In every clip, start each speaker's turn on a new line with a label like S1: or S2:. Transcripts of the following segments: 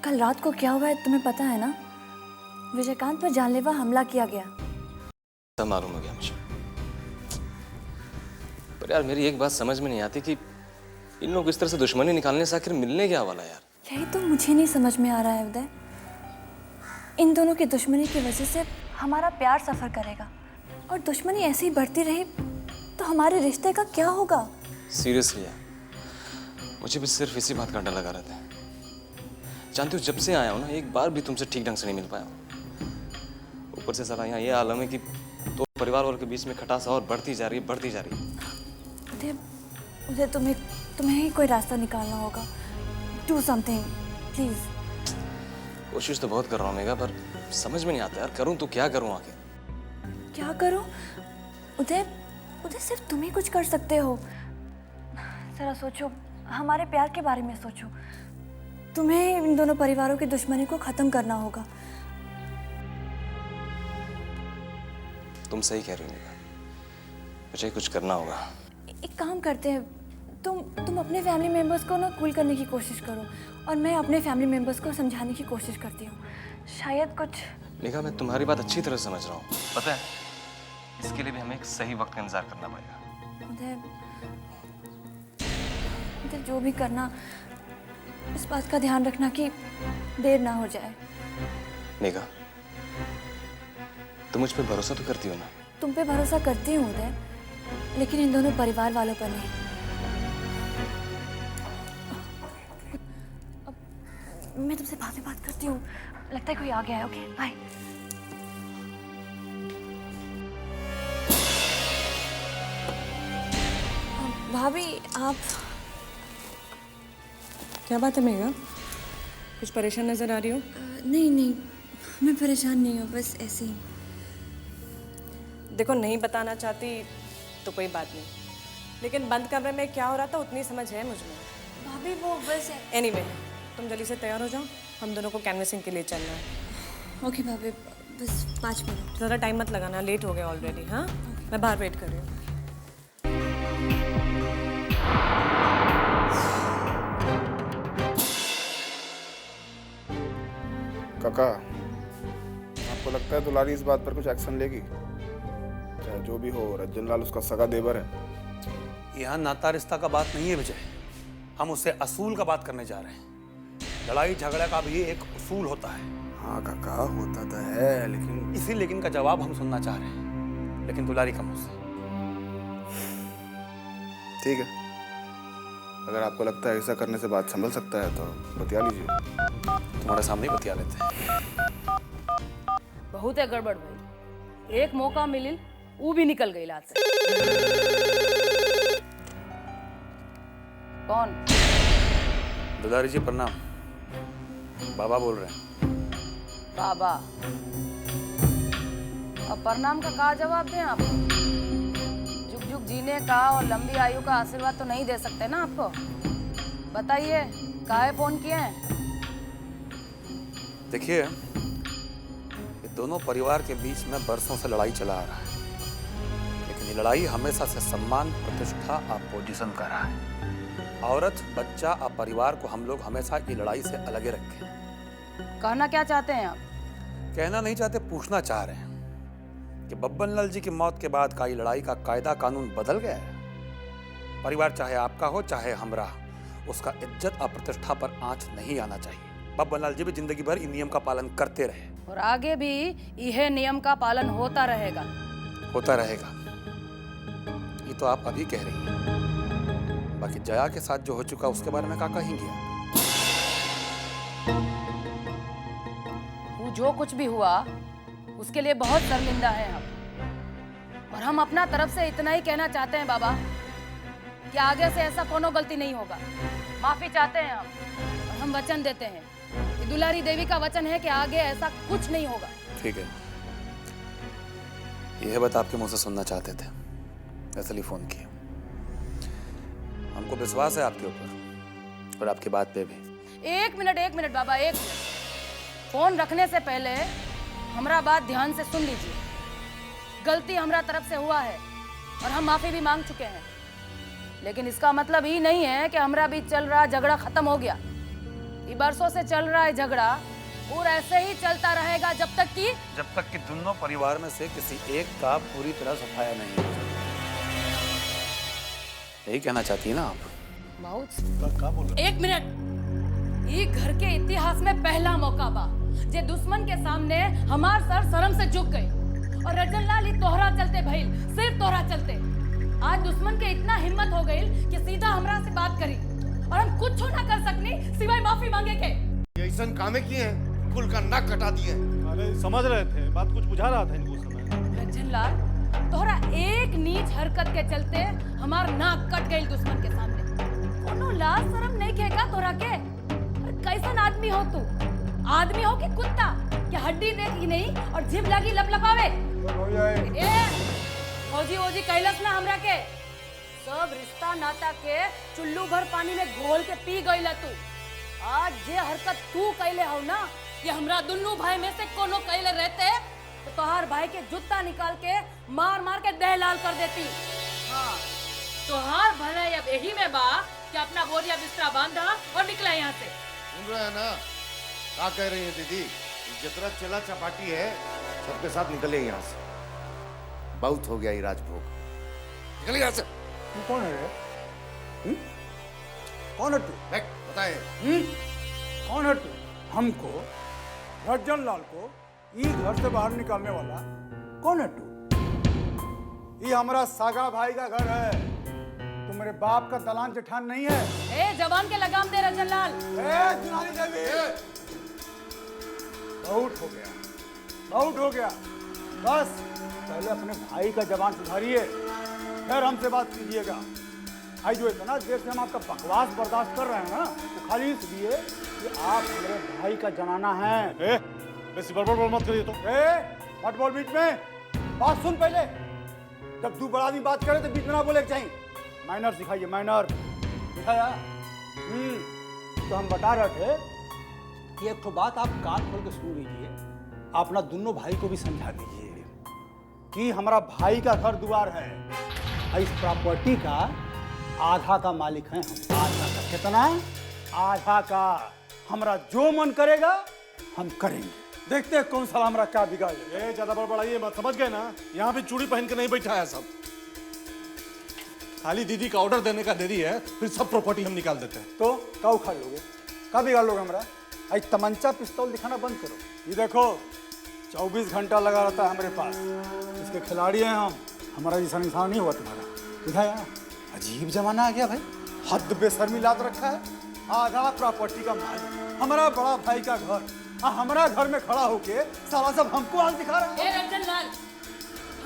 S1: कल रात को क्या हुआ है तुम्हें पता है ना? विजयकांत पर जानलेवा हमला किया गया।
S2: सब मालूम हो गया मुझे, पर यार मेरी एक बात समझ में नहीं आती कि इन लोग इस तरह से दुश्मनी निकालने से आखिर मिलने क्या वाला यार।
S1: यही तो मुझे नहीं समझ में आ रहा है उदय। इन दोनों की दुश्मनी की वजह से हमारा प्यार सफ़र करेगा, और दुश्मनी ऐसे ही बढ़ती रही तो हमारे रिश्ते का क्या होगा?
S2: सीरियसली यार, मुझे भी सिर्फ इसी बात का डर लगा रहता है। जानती हो, जब से आया हूँ ना, एक बार भी तुमसे ठीक ढंग से नहीं मिल पाया। ऊपर से साला यहाँ ये आलम है कि तो परिवार वालों के बीच में खटास और बढ़ती जा रही है, बढ़ती जा रही है।
S1: उदय, उदय तुम्हें ही कोई रास्ता निकालना होगा। Do something please.
S2: कोशिश तो बहुत कर रहा हूँ मेघा, पर समझ में नहीं आता यार, करूँ तो क्या करूँ आखिर?
S1: क्या करूं? उदय, उदय सिर्फ तुम ही कुछ कर सकते हो। जरा सोचो, हमारे प्यार के बारे में सोचो। तुम्हें इन दोनों परिवारों की दुश्मनी को खत्म करना होगा।
S2: तुम सही कह रही हो मेघा, मुझे कुछ करना होगा।
S1: एक काम करते हैं, तुम अपने फैमिली मेंबर्स को ना कूल करने की कोशिश करो, और मैं अपने फैमिली मेंबर्स को समझाने की कोशिश करती हूँ। शायद कुछ।
S2: मेघा, मैं तुम्हारी बात अच्छी तरह समझ रहा हूँ। पता है, इसके लिए भी हमें एक सही वक्त का इंतजार करना पड़ेगा।
S1: उदय, उदय जो भी करना, इस बात का ध्यान रखना कि देर ना हो जाए।
S2: मेघा, तुम मुझ पे भरोसा तो करती हो ना?
S1: तुम पे भरोसा करती हूँ उदय, लेकिन इन दोनों परिवार वालों पर नहीं। अब मैं तुमसे बाद में बात करती हूँ, लगता है कोई आ गया है। Okay bye. भाभी आप।
S3: क्या बात है मेघा, कुछ परेशान नजर आ रही हो?
S1: नहीं नहीं, मैं परेशान नहीं हूँ, बस ऐसे ही।
S3: देखो, नहीं बताना चाहती तो कोई बात नहीं, लेकिन बंद कमरे में क्या हो रहा था उतनी समझ है मुझ में।
S1: भाभी वो बस।
S3: एनीवे, तुम जल्दी से तैयार हो जाओ, हम दोनों को कैनवसिंग के लिए चलना है।
S1: ओके भाभी, बस 5 मिनट।
S3: ज़्यादा टाइम मत लगाना, लेट हो गया ऑलरेडी। हाँ, मैं बाहर वेट कर रही हूँ।
S4: काका, आपको लगता है दुलारी इस बात पर कुछ एक्शन लेगी? चाहे जो भी हो, रंजन लाल उसका सगा देवर है।
S5: यहाँ नाता रिश्ता का बात नहीं है विजय, हम उससे असूल का बात करने जा रहे हैं। लड़ाई झगड़ा का भी एक उसूल होता है।
S4: हाँ काका, होता तो है, लेकिन
S5: इसी लेकिन का जवाब हम सुनना चाह रहे हैं, लेकिन दुलारी का मुंह से।
S4: ठीक है, अगर आपको लगता है ऐसा करने से बात संभल सकता है तो बतिया लीजिए।
S5: तुम्हारे सामने ही बतिया लेते हैं।
S6: बहुत है गड़बड़ भाई, एक मौका मिलिल वो भी निकल गई लात से। कौन?
S5: दुलारी जी प्रणाम, बाबा बोल रहे हैं।
S6: बाबा? अब प्रणाम का क्या जवाब दें आप? जुग जुग जीने का और लंबी आयु का आशीर्वाद तो नहीं दे सकते ना आपको। बताइए, काहे फोन किए हैं?
S5: देखिए, ये दोनों परिवार के बीच में बरसों से लड़ाई चला आ रहा है, लेकिन ये लड़ाई हमेशा से सम्मान, प्रतिष्ठा और पोजीशन का रहा है। औरत, बच्चा और परिवार को हम लोग हमेशा ये लड़ाई से अलग ही रखे हैं।
S6: कहना क्या चाहते हैं आप?
S5: कहना नहीं चाहते, पूछना चाह रहे हैं कि बब्बन लाल जी की मौत के बाद का ये लड़ाई का कायदा कानून बदल गया है। परिवार चाहे आपका हो चाहे हमरा, उसका इज्जत और प्रतिष्ठा पर आंच नहीं आना चाहिए। बब्बन लाल जी भी जिंदगी भर इन नियम का पालन करते रहे,
S6: और आगे भी यह नियम का पालन होता रहेगा।
S5: होता रहेगा। ये तो आप अभी कह रही हैं, बाकी जया के साथ जो हो चुका उसके बारे में क्या कहेंगी आप?
S6: वो जो कुछ भी हुआ उसके लिए बहुत शर्मिंदा है हम, और हम अपना तरफ से इतना ही कहना चाहते हैं बाबा कि आगे से ऐसा कोनो गलती नहीं होगा। माफी चाहते हैं हम, और हम वचन देते हैं कि दुलारी देवी का वचन है कि आगे ऐसा कुछ नहीं होगा।
S5: ठीक है, यह बात आपके मुंह से सुनना चाहते थे, इसलिए फोन किया। हमको विश्वास है आपके ऊपर और आपकी बात पे भी।
S6: एक मिनट बाबा, एक मिनट। फोन रखने से पहले हमारा बात ध्यान से सुन लीजिए। गलती हमारा तरफ से हुआ है और हम माफी भी मांग चुके हैं, लेकिन इसका मतलब ये नहीं है कि हमारा बीच चल रहा झगड़ा खत्म हो गया। ये बरसों से चल रहा है झगड़ा और ऐसे ही चलता रहेगा जब तक कि
S5: दोनों परिवार में से किसी एक का पूरी तरह सफाया नहीं हो जाता। यही कहना चाहती है ना आप?
S6: बहुत एक मिनट, ये घर के इतिहास में पहला मौका बा जे दुश्मन के सामने हमार सर शर्म से झुक गए। और रजन लाल ही तोहरा चलते भइल, सिर्फ तोहरा चलते। आज दुश्मन के इतना हिम्मत हो गई कि सीधा हमरा से बात करी और हम कुछ ना कर सकनी सिवाय माफी मांगे के।
S7: ऐसा कामे किए हैं, कुल का नाक कटा दिए।
S8: अरे समझ रहे थे, बात कुछ बुझा रहा था इनको उस समय।
S6: रजन लाल, तोहरा एक नीच हरकत के चलते हमार नाक कट गई दुश्मन के सामने। कोनो लाज शर्म नहीं खेगा तोरा के? कैसन आदमी हो तू? आदमी हो कि कुत्ता? कि हड्डी देखी नहीं और जिभ लगी लपलपावे? ए फौजी वोजी कैलस ना हमरा के। सब रिश्ता नाता के चुल्लू भर पानी में घोल के पी गईला तू। आज जे हरकत तू कैले हो ना, ये हमरा दुन्नू भाई में से कोनो कैले रहते तो तोहार भाई के जूता निकाल के मार मार के देह लाल कर देती। हाँ, तोहार भले अब यही में बा कि अपना बोरिया बिस्तरा बांधा और निकला यहाँ से।
S7: सुन रहे हैं ना क्या कह रही है दीदी? जितना चला चपाटी है सबके साथ निकले यहाँ से। बहुत हो गया ये राजभोग, निकल यहाँ से।
S9: तू कौन है रे? कौन है तू?
S7: बताए
S9: कौन है तू? हमको रजन लाल को ये घर से बाहर निकालने वाला कौन है तू? ये हमारा सागा भाई का घर है। तू मेरे बाप का दलान जेठान नहीं है।
S6: ए जवान के लगाम दे रजन लाल।
S9: जुलानी देवी, बहुत हो गया, बहुत हो गया। बस पहले अपने भाई का जवान सुधारिए, फिर हमसे बात कीजिएगा। आई जो इतना देर से हम आपका बकवास बर्दाश्त कर रहे हैं ना, तो खाली इसलिए कि आप मेरे भाई का जनाना है।
S8: बेसी बड़बड़ मत करिए तो।
S9: मत बोल बीच में, बात सुन पहले। जब दो बड़ा आदमी बात करे तो बीच में ना बोले चाहिए। माइनर सिखाइए, माइनर दिखाया। तो हम बता रहे थे कि एक तो बात आप कान खोल के सुन लीजिए, अपना दोनों भाई को भी समझा दीजिए कि हमारा भाई का घर द्वार है। इस प्रॉपर्टी का आधा का मालिक है हम। आधा का कितना? आधा का। हमारा जो मन करेगा हम करेंगे। देखते हैं कौन सा हमारा क्या बिगाड़े।
S8: ज्यादा बड़बड़ाइए मत, समझ गए ना? यहाँ पे चूड़ी पहन के नहीं बैठा है सब। खाली दीदी का ऑर्डर देने का देरी है, फिर सब प्रॉपर्टी हम निकाल देते हैं।
S9: तो क्या उखाड़ लोगे? क्या बिगाड़ लोगे हमारा? आज तमंचा पिस्तौल दिखाना बंद करो। ये देखो 24 घंटा लगा रहता है हमारे पास। इसके खिलाड़ी हैं हम। हमारा जैसा इंसान नहीं हुआ तुम्हारा। दिखाया, अजीब जमाना आ गया भाई। हद बेशर्मी लाद रखा है। आधा प्रॉपर्टी का मालिक, हमारा बड़ा भाई का घर, हमारा घर में खड़ा होके सारा सब हमको आज दिखा रहा है।
S6: रंजन लाल,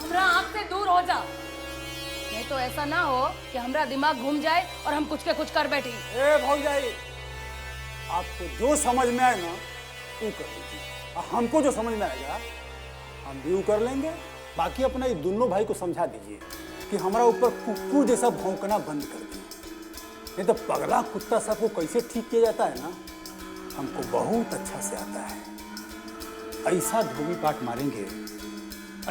S6: हमरा आँख से दूर हो जा, नहीं तो ऐसा ना हो कि हमरा दिमाग घूम जाए और हम कुछ के कुछ कर बैठे।
S9: ए भौजाई, आपको जो समझ में आए ना वो कर लीजिए, और हमको जो समझ में आएगा हम भी वो कर लेंगे। बाकी अपना ये दोनों भाई को समझा दीजिए कि हमारा ऊपर कुकुर जैसा भौंकना बंद कर दिए। नहीं तो पगला कुत्ता सबको कैसे ठीक किया जाता है ना, हमको बहुत अच्छा से आता है। ऐसा धोबी पाट मारेंगे,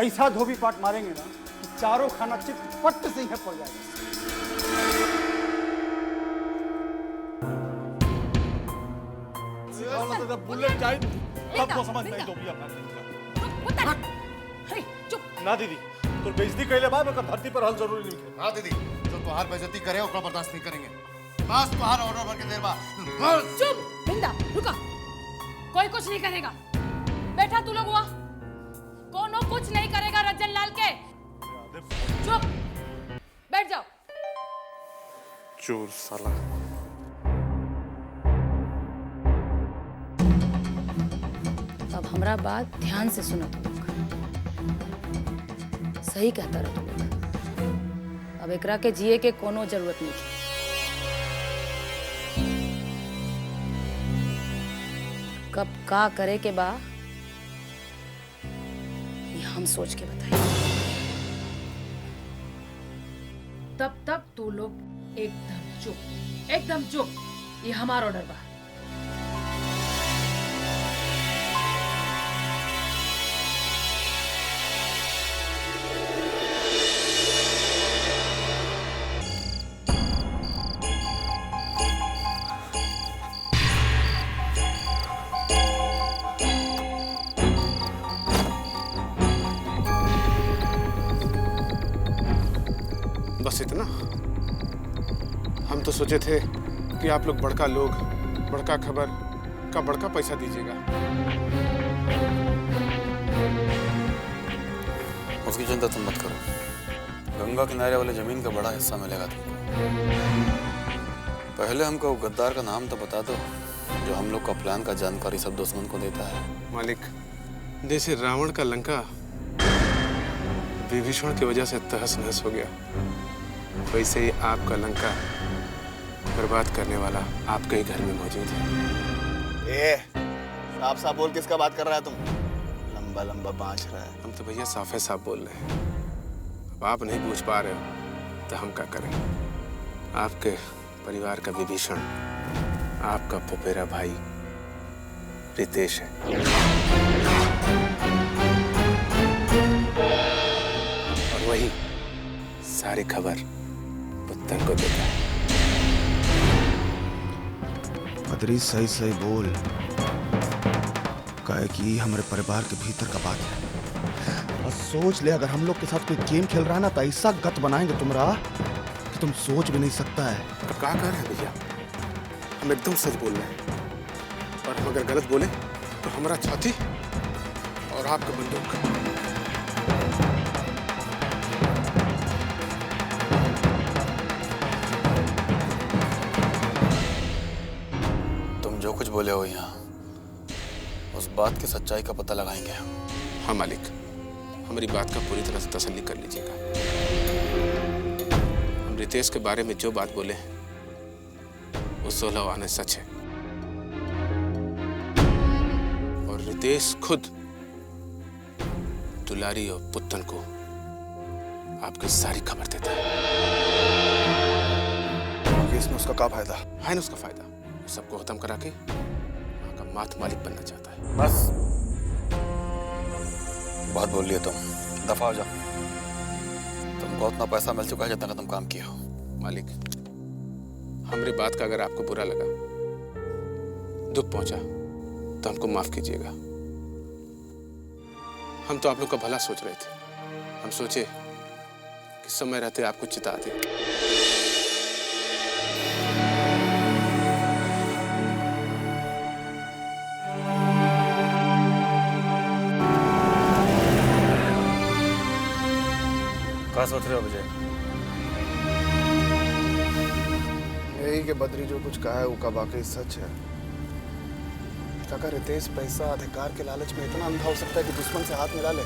S9: ऐसा धोबी पाट मारेंगे ना कि चारों खाना चिटपट से ही पड़ जाएगा।
S8: बुलेट जाए तब वो समझ नहीं दोगी अपना
S6: चुप।
S8: ना दीदी, तो बेइज्जती कैले बाद में धरती पर हल जरूरी नहीं।
S7: हाँ दीदी, जो तुहार बेइज्जती करे ओकरा बर्दाश्त नहीं करेंगे। बस तुहार ऑर्डर भर के देर बा। बस
S6: चुप बिंदा, रुका। कोई कुछ नहीं करेगा। बैठा तू लोग हुआ, कोनो कुछ नहीं करेगा रजन लाल के। चुप बैठ जाओ।
S8: चोर साला।
S6: अब हमरा बात ध्यान से सुनो तुम लोग। सही कहता रहो तुम लोग। अब एकरा के जिए के कोनो जरूरत नहीं है। कब का करे के बा ये हम सोच के बताएं। तब तक तू लोग एकदम चुप, एकदम चुप। ये हमारा ऑर्डर बा।
S4: बस इतना? हम तो सोचे थे कि आप लोग बड़का लोग, बड़का खबर का बड़का पैसा दीजिएगा।
S5: उसकी चिंता तुम मत करो, गंगा किनारे वाले जमीन का बड़ा हिस्सा मिलेगा तुमको। पहले हमको गद्दार का नाम तो बता दो, जो हम लोग का प्लान का जानकारी सब दुश्मन को देता है।
S4: मालिक, जैसे रावण का लंका विभीषण की वजह से तहस नहस हो गया, वैसे ही आपका लंका बर्बाद करने वाला आपके ही घर में मौजूद है।
S10: साफ साफ बोल, किसका बात कर रहा है तुम? लंबा लंबा बांच रहा है।
S4: हम तो भैया साफे साफ बोल रहे हैं। अब आप नहीं पूछ पा रहे हो तो हम क्या करें? आपके परिवार का विभीषण आपका फुफेरा भाई रितेश है। और वही सारी खबर पुत्तन को देता है।
S10: बदरी सही सही बोल, काहे कि हमारे परिवार के भीतर का बात है। और सोच ले, अगर हम लोग के साथ कोई गेम खेल रहा है ना, तो ऐसा गत बनाएंगे तुमरा कि तुम सोच भी नहीं सकता है।
S4: अब क्या कर रहे हैं भैया? हम एकदम सच बोल रहे हैं, और हम अगर गलत बोले तो हमारा छाती और आपका बंदूक।
S5: तुम जो कुछ बोले हो यहाँ, उस बात की सच्चाई का पता लगाएंगे हम।
S4: हाँ मालिक, हमारी बात का पूरी तरह से तसल्ली कर लीजिएगा। हम रितेश के बारे में जो बात बोले वो 16 आने सच है। और रितेश खुद दुलारी और पुत्तन को आपकी सारी खबर देता है।
S10: इसमें उसका क्या फायदा
S4: है ना? उसका फायदा सबको खत्म करा के वहां का मात मालिक बनना चाहता है।
S5: बस बहुत बोल लिए तुम, दफा हो जाओ। तुमको उतना पैसा मिल चुका है जितना का तुम काम किया हो।
S4: मालिक, हमारी बात का अगर आपको बुरा लगा, दुख पहुंचा, तो हमको माफ कीजिएगा। हम तो आप लोग का भला सोच रहे थे। हम सोचे कि समय रहते आपको चिता दें।
S5: क्या सोच रहे हो विजय?
S4: यही कि बद्री जो कुछ कहा है वो का वाकई सच है। काका, रितेश पैसा अधिकार के लालच में इतना अंधा हो सकता है कि दुश्मन से हाथ मिला ले।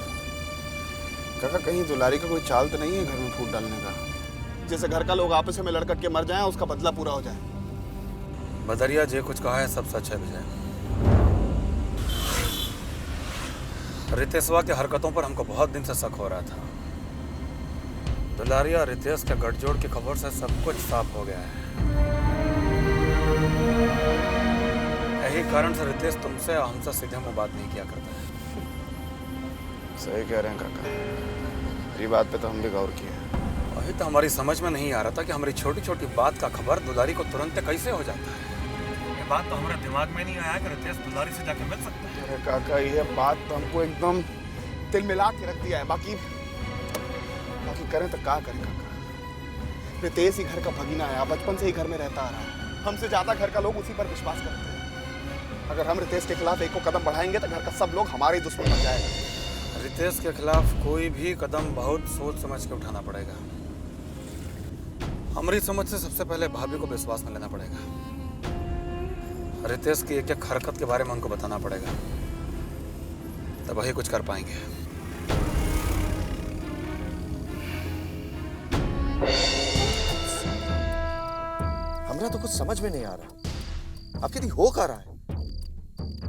S4: काका, कहीं दुलारी का कोई चाल तो नहीं है घर में फूट डालने का?
S10: जैसे घर का लोग आपस में लड़कट के मर जाएं, उसका बदला पूरा हो जाए।
S5: बदरिया जो कुछ कहा है सब सच है विजय। रितेशवा की हरकतों पर हमको बहुत दिन से शक हो रहा था। दुलारिया रितेश के गठजोड़ की खबर से सब कुछ साफ हो गया है। यही कारण से रितेश तुमसे और हमसे सीधे मुंह बात नहीं किया करता है।
S4: सही कह रहे हैं काका, ये बात पे तो हम भी गौर किए हैं।
S5: वही तो हमारी समझ में नहीं आ रहा था कि हमारी छोटी छोटी बात का खबर दुलारी को तुरंत कैसे हो जाता है। ये बात तो हमारे दिमाग में नहीं आया कि रितेश दुलारी से जाके मिल सकता है।
S4: अरे काका, ये बात तो हमको एकदम
S10: तिल मिला के रख दिया है। बाकी करें तो क्या करें काका? रितेश ही घर का भगीना है, बचपन से ही घर में रहता आ रहा है। हमसे ज्यादा घर का लोग उसी पर विश्वास करते हैं। अगर हम रितेश के खिलाफ एक कदम बढ़ाएंगे तो घर का सब लोग हमारे दुश्मन बन जाएगा।
S5: रितेश के खिलाफ कोई भी कदम बहुत सोच समझ के उठाना पड़ेगा। हमारी समझ से सबसे पहले भाभी को विश्वास में लेना पड़ेगा। रितेश की एक एक हरकत के बारे में उनको बताना पड़ेगा, तब वही कुछ कर पाएंगे।
S10: हमरा तो कुछ समझ में नहीं आ रहा, आखिर हो क्या रहा है?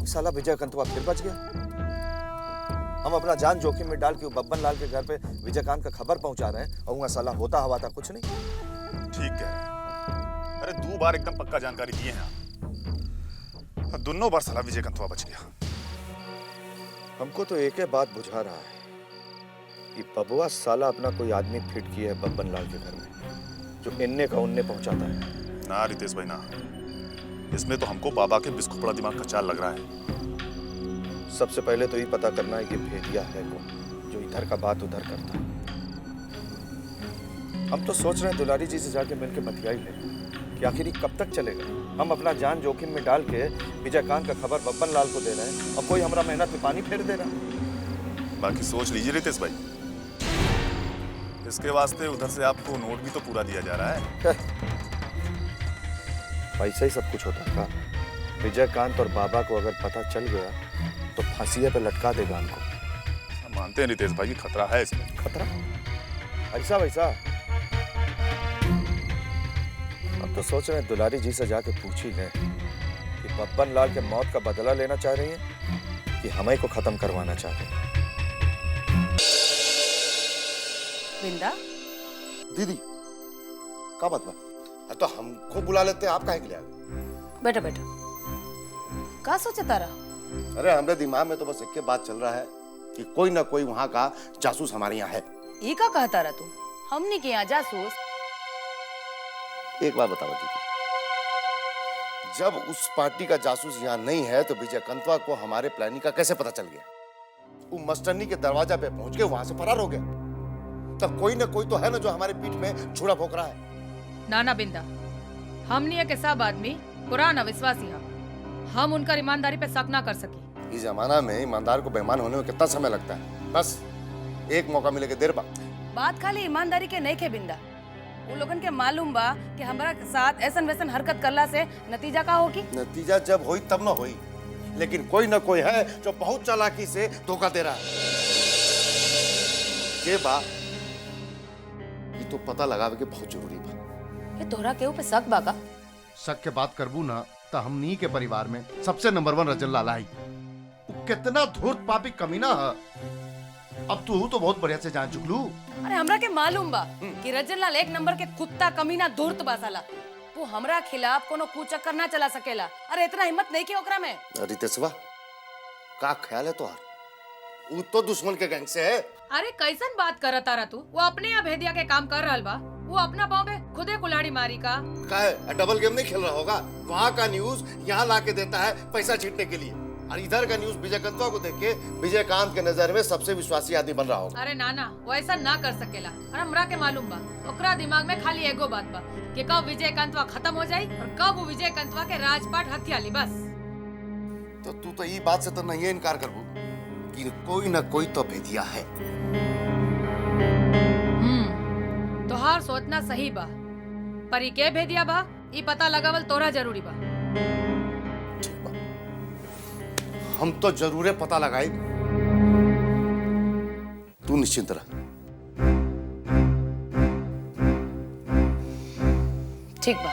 S10: साला विजयकांत फिर बच गया। हम अपना जान जोखिम में डाल के बब्बन लाल के घर पे विजयकांत का खबर पहुंचा रहे हैं, और वहां साला होता हवा था कुछ नहीं।
S11: ठीक कह रहे हैं। अरे 2 बार एकदम पक्का जानकारी दिए हैं आप, और दोनों बार साला विजयकांत बच गया।
S10: हमको तो एक ही बात बुझा रहा है कि बबुआ साला अपना कोई आदमी फिट किया है बब्बन लाल के घर में, जो इन्ने का उन्ने पहुंचाता है।
S11: ना रितेश भाई ना, इसमें तो हमको बाबा के बिस्कुपड़ा दिमाग का चाल लग रहा है।
S10: सबसे पहले तो ये पता करना है कि भेदिया है कौन, जो इधर का बात उधर करता है।
S7: हम तो सोच रहे हैं दुलारी जी से जाके मिलके बतिया ही ले कि आखिर ये कब तक चलेगा। हम अपना जान जोखिम में डाल के विजयकांत का खबर बब्बन लाल को दे रहे हैं और कोई हमारा मेहनत में पानी फेर दे रहा है।
S11: बाकी सोच लीजिए रितेश भाई, इसके वास्ते उधर से आपको नोट भी तो पूरा दिया जा रहा है।
S7: पैसा ही सब कुछ होता है का? विजयकांत और बाबा को अगर पता चल गया तो फांसी पे लटका देगा उनको।
S11: हम मानते हैं रितेश भाई, खतरा है इसमें।
S7: खतरा? ऐसा वैसा? अब तो सोच रहे हैं दुलारी जी से जाके पूछ ही लें कि बब्बन लाल के मौत का बदला लेना चाह रही है कि हमें को खत्म करवाना चाहते हैं।
S6: बिंदा,
S7: दीदी का बात बा? तो हमको बुला लेते हैं, आप काहे के लिए आ गए?
S6: बैठो बैठो। का सोचे तारा?
S7: अरे हमारे दिमाग में तो बस एक बात चल रहा है कि कोई ना कोई वहाँ का जासूस हमारे यहाँ है।
S6: ये का कहता रहा तू? हमने के यहाँ जासूस?
S7: एक बात बताओ दीदी, जब उस पार्टी का जासूस यहाँ नहीं है तो विजयकांतवा को हमारे प्लानिंग का कैसे पता चल गया? वो मस्टरनी के दरवाजा पे पहुंच के वहां से फरार हो गया। तब कोई ना कोई तो है ना जो हमारे पीठ में छुरा भोंक रहा है।
S6: नाना बिंदा, हमने के सब आदमी पुराना विश्वासी है, हम उनका ईमानदारी पे शक ना कर सकी।
S7: इस जमाना में ईमानदार को बेईमान होने में कितना समय लगता है? बस एक मौका मिले के देर
S6: बात खाली ईमानदारी के नहीं के बिंदा, वो लोगन के मालूम बा कि हमारा साथ ऐसन वैसन हरकत करला से नतीजा का होगी।
S7: नतीजा जब होई तब ना होई, लेकिन कोई ना कोई है जो बहुत चालाकी से धोखा दे रहा है। ये बा ये तो पता लगावे के बहुत जरूरी बा।
S6: ये तोहरा के ऊपर शक बा का?
S12: शक के बात करबू ना तो हमनी के परिवार में सबसे नंबर 1 रजन लाला है। वो कितना धूर्त पापी कमीना है। अब तू तो बहुत बढ़िया से जान चुकलू।
S6: अरे हमरा के मालूम बा कि रजन लाल एक नंबर के कुत्ता कमीना धूर्त बासाला। वो हमरा खिलाफ कोनो कूचक्कर ना चला सकेला। अरे इतना हिम्मत नहीं की ओकरा में।
S7: रितेशवा का ख्याल है तोहार? वो तो दुश्मन के गैंग से है।
S6: अरे कैसन बात करता रहा तू? वो अपने यहाँ भेदिया के काम कर रहल बा। वो अपना पाँव पे खुदे कुल्हाड़ी मारी का
S7: है? डबल गेम नहीं खेल रहा होगा? वहाँ का न्यूज यहाँ ला के देता है पैसा छीटने के लिए, और इधर का न्यूज विजयकांतवा को देख के विजयकांत के नजर में सबसे विश्वासी आदमी बन रहा होगा।
S6: अरे नाना, वो ऐसा ना कर सकेला। और हमरा के मालूम बा ओकरा दिमाग में खाली एगो बात बा कि कब विजयकांतवा खत्म हो जाई और कब वो विजयकांतवा के राजपाट हथिया ली, बस।
S7: तो तू तो ये बात से तो नहीं इनकार करबू कि कोई ना कोई तो भेदिया है।
S6: तोहार सोचना सही बा, पर ई के भेदिया बा ई पता लगावल तोरा जरूरी बा।
S7: हम तो जरूर पता लगाए। तू निश्चिंत रह।
S6: ठीक बा।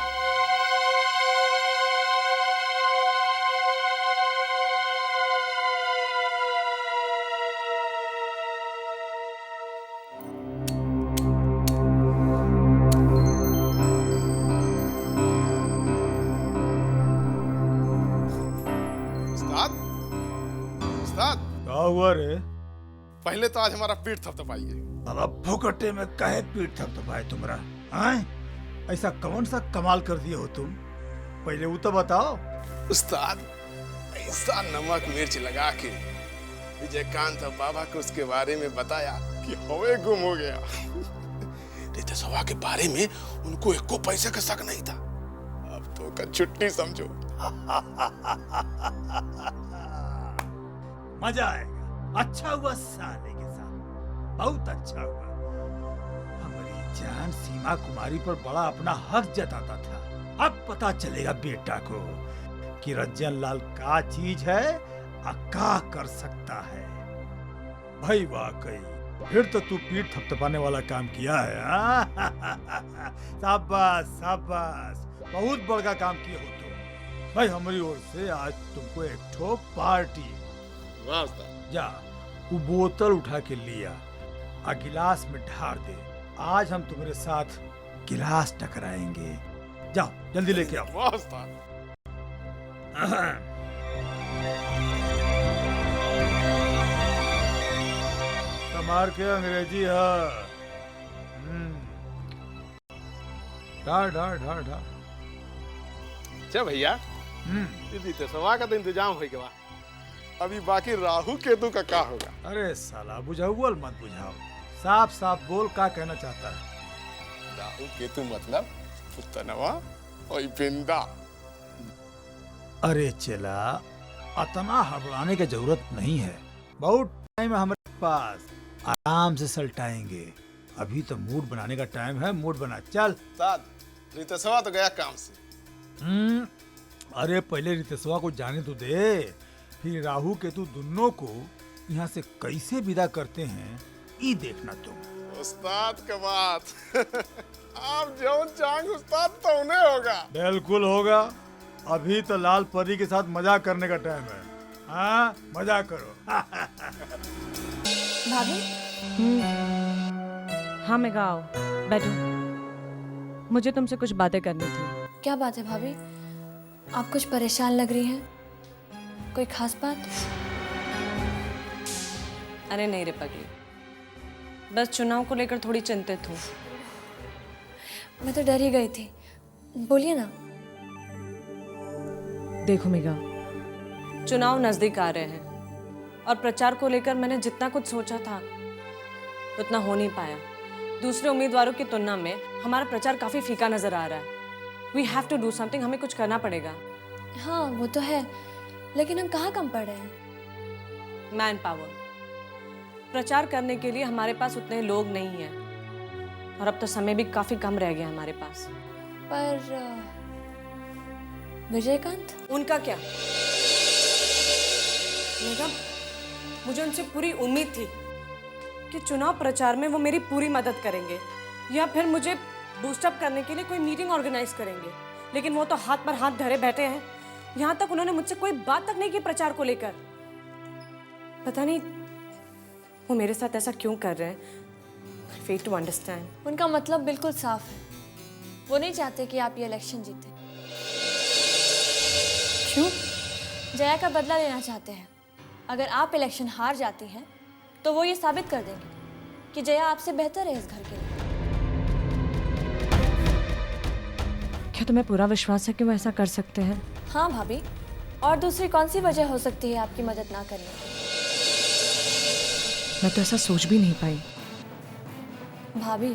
S8: क्या हुआ रे?
S10: पहले तो आज हमारा पीठ थपथपाइए।
S8: अब फुकटे में काहे पीठ थपथपाए तुम्हारा? आए? ऐसा कौन सा कमाल कर दिए हो तुम? पहले वो तो बताओ।
S10: उस्ताद, ऐसा नमक मिर्च लगा के विजयकांत और बाबा को उसके बारे में बताया कि हवे गुम हो गया। रितेशवा के बारे में उनको एको पैसे का शक नहीं था। अब तो का छुट्टी समझो।
S8: मजा आएगा। अच्छा हुआ साले के साथ, बहुत अच्छा हुआ। हमारी जान सीमा कुमारी पर बड़ा अपना हक जताता था। अब पता चलेगा बेटा को कि रंजन लाल का चीज है और का कर सकता है। भाई वाकई फिर तो तू पीठ थपथपाने वाला काम किया है। शाबाश शाबाश, बहुत बड़का काम किया हो तुम। भाई हमारी ओर से आज तुमको एक ठो पार्टी। जा वो बोतल उठा के लिया और गिलास में ढार दे। आज हम तुम्हारे साथ गिलास टकराएंगे। जाओ जल्दी लेके आओ। समार के अंग्रेजी है। ढार ढार ढार ढार।
S10: अच्छा भैया, रितेशवा का तो इंतजाम हो गया। अभी बाकी राहु केतु का क्या होगा?
S8: अरे साला बुझाओ मत बुझाओ, साफ साफ बोल क्या कहना चाहता है।
S10: राहु केतु मतलब पुतनवा और पिंदा।
S8: अरे चला, इतना हड़बड़ाने की जरूरत नहीं है, बहुत टाइम है हमारे पास, आराम से सलटाएंगे। अभी तो मूड बनाने का टाइम है, मूड बना चल।
S10: उस्ताद रितेशवा तो गया काम से।
S8: अरे पहले रितेशवा को जाने तो दे, फिर राहु केतु दोनों को यहाँ से कैसे विदा करते हैं ये देखना तुम।
S10: उस्ताद का बात आप जौन चाहेंगे उस्ताद तो उन्हें होगा।
S8: बिल्कुल होगा, अभी तो लाल परी के साथ मजाक करने का टाइम है। हाँ मजाक करो।
S1: भाभी
S3: हाँ मेघा आओ, बैठो। मुझे तुमसे कुछ बातें करनी थी।
S1: क्या बात है भाभी? आप कुछ परेशान लग रही हैं। कोई खास बात?
S3: अरे नहीं रे पगली, बस चुनाव को लेकर थोड़ी चिंतित हूँ।
S1: मैं तो डर ही गई थी, बोलिए ना।
S3: देखो मेघा, चुनाव नजदीक आ रहे हैं और प्रचार को लेकर मैंने जितना कुछ सोचा था उतना हो नहीं पाया। दूसरे उम्मीदवारों की तुलना में हमारा प्रचार काफी फीका नजर आ रहा है। We have to do something, हमें कुछ करना पड़ेगा।
S1: हाँ वो तो है, लेकिन हम कहाँ कम पड़ रहे हैं?
S3: Man power. प्रचार करने के लिए हमारे पास उतने लोग नहीं हैं और अब तो समय भी काफी कम रह गया हमारे पास।
S1: पर विजयकांत?
S3: उनका क्या? मेघा, मुझे उनसे पूरी उम्मीद थी कि चुनाव प्रचार में वो मेरी पूरी मदद करेंगे या फिर मुझे बूस्टअप करने के लिए कोई मीटिंग ऑर्गेनाइज करेंगे, लेकिन वो तो हाथ पर हाथ धरे बैठे हैं। यहाँ तक उन्होंने मुझसे कोई बात तक नहीं की प्रचार को लेकर। पता नहीं वो मेरे साथ ऐसा क्यों कर रहे हैं। I fail to understand।
S1: उनका मतलब बिल्कुल साफ है, वो नहीं चाहते कि आप ये इलेक्शन जीते। क्यों? जया का बदला लेना चाहते हैं। अगर आप इलेक्शन हार जाती हैं तो वो ये साबित कर देंगे कि जया आपसे बेहतर है इस घर के लिए।
S3: क्या तुम्हें पूरा विश्वास है कि वो ऐसा कर सकते हैं?
S1: हाँ भाभी, और दूसरी कौन सी वजह हो सकती है आपकी मदद ना करने की?
S3: मैं तो ऐसा सोच भी नहीं पाई।
S1: भाभी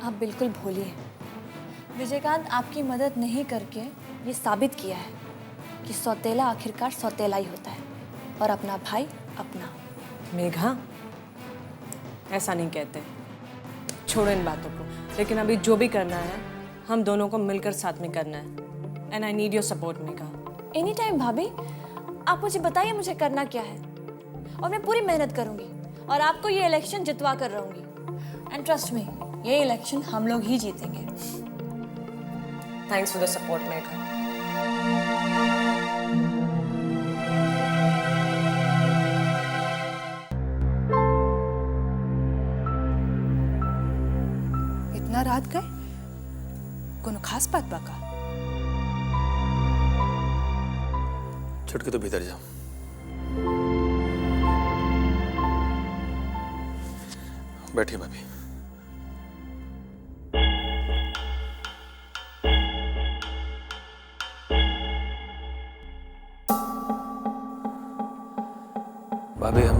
S1: आप बिल्कुल भोली हैं। विजयकांत आपकी मदद नहीं करके ये साबित किया है कि सौतेला आखिरकार सौतेला ही होता है और अपना भाई अपना।
S3: मेघा, ऐसा नहीं कहते, छोड़ो इन बातों को। लेकिन अभी जो भी करना है हम दोनों को मिलकर साथ में करना है। And I need your support Megha.
S1: Any time भाभी, आप मुझे बताइए मुझे करना क्या है और मैं पूरी मेहनत करूंगी और आपको ये इलेक्शन जितवा कर रहूंगी। एंड ट्रस्ट मी, ये इलेक्शन हम लोग ही जीतेंगे।
S3: Thanks for the support Megha.
S13: इतना रात गए, कोनो खास बात बाका?
S5: छुटके तो भीतर जाओ। बैठिए भाभी। भाभी, हम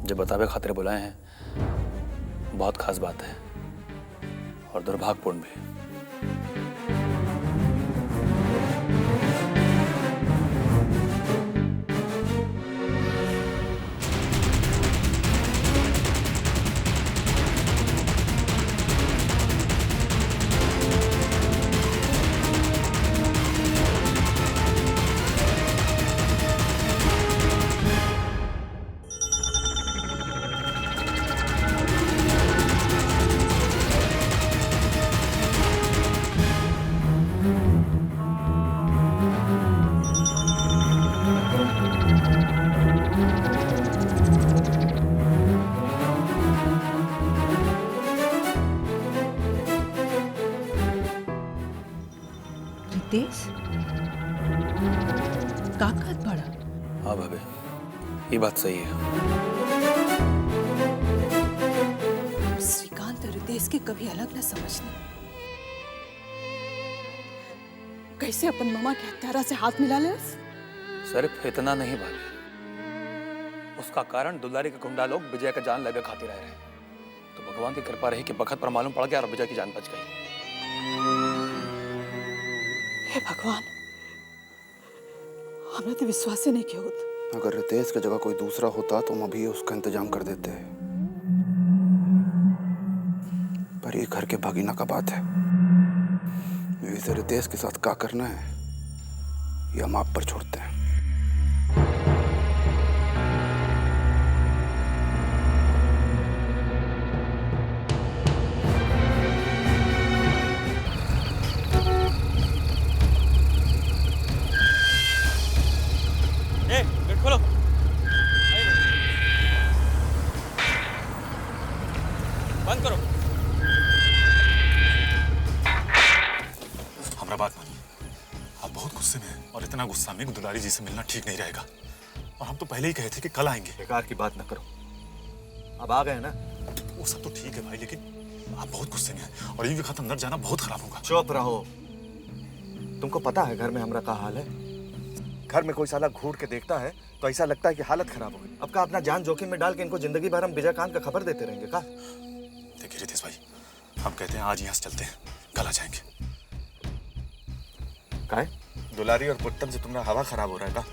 S5: जो बतावे खातिर बुलाए हैं बहुत खास बात है और दुर्भाग्यपूर्ण भी।
S13: रितेश, काकत बड़ा।
S5: हाँ भाभी, ये बात सही है।
S13: श्रीकांत और रितेश के कभी अलग न समझना। कैसे अपन मामा के हत्यारा से हाथ मिला ले?
S5: सिर्फ इतना नहीं भाभी, उसका कारण दुलारी के गुंडा लोग विजय का जान लेवे खातिर रह रहे हैं। तो भगवान की कृपा रही कि बखत पर मालूम पड़ गया और विजय की जान बच गई।
S13: हे भगवान, हमें तो विश्वास ही नहीं किया होता।
S4: अगर रितेश की जगह कोई दूसरा होता तो हम अभी उसका इंतजाम कर देते। पर ये घर के भगीना का बात है, इसे रितेश के साथ क्या करना है ये हम आप पर छोड़ते हैं।
S2: गेट खोलो। बंद करो।
S11: हमारा बात मानिए, आप बहुत गुस्से में हैं और इतना गुस्सा में दुलारी जी से मिलना ठीक नहीं रहेगा। और हम तो पहले ही कहे थे कि कल आएंगे।
S14: बेकार की बात न करो, अब आ गए ना।
S11: वो सब तो ठीक है भाई, लेकिन आप बहुत गुस्से में हैं और ये खत्म न जाना बहुत खराब होगा।
S14: चुप रहो। तुमको पता है घर में हमारा क्या हाल है? घर में कोई साला घूर के देखता है तो ऐसा लगता है कि हालत खराब हो गई। अब का अपना जान जोखिम में डाल के इनको जिंदगी भर हम विजयकांत का खबर देते रहेंगे का?
S11: देखिए रितेश भाई, हम कहते हैं आज यहाँ से चलते हैं, कल आ जाएंगे।
S14: काहे?
S11: दुलारी और पुट्टम से तुम्हारा हवा खराब हो रहा है का?